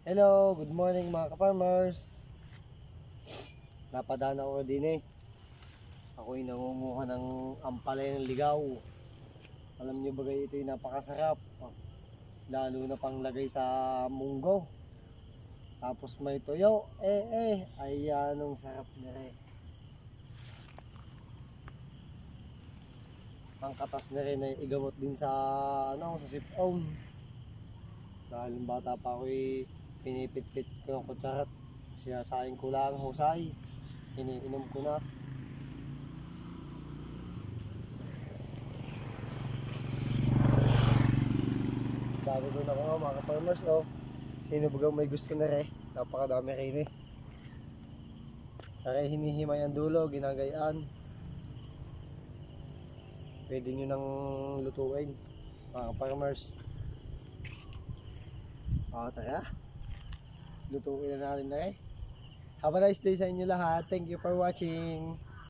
Hello, good morning mga ka-farmers. Napadaan ako din eh. Ako'y nangunguha ng ampalaya ng ligaw. Alam niyo ba ito ay napakasarap. Lalo na panglagay sa munggo. Tapos may toyo. Ay anong sarap niya eh. Ang katas na rin ay igamot din sa sa sipon. Dahil bata pa ako'y pinipit-pit ko ng kutsarat. Sinasaing ko lang husay. Iniinom ko na. Dami ko na ko mga farmers Sino baga may gusto na rin. Napakadami rin eh. Kaya hinihimay ang dulo, ginagayaan. Pwede nyo nang lutuin mga farmers. Tara. Lutuin na natin na eh. Have a nice day sa inyo lahat. Thank you for watching.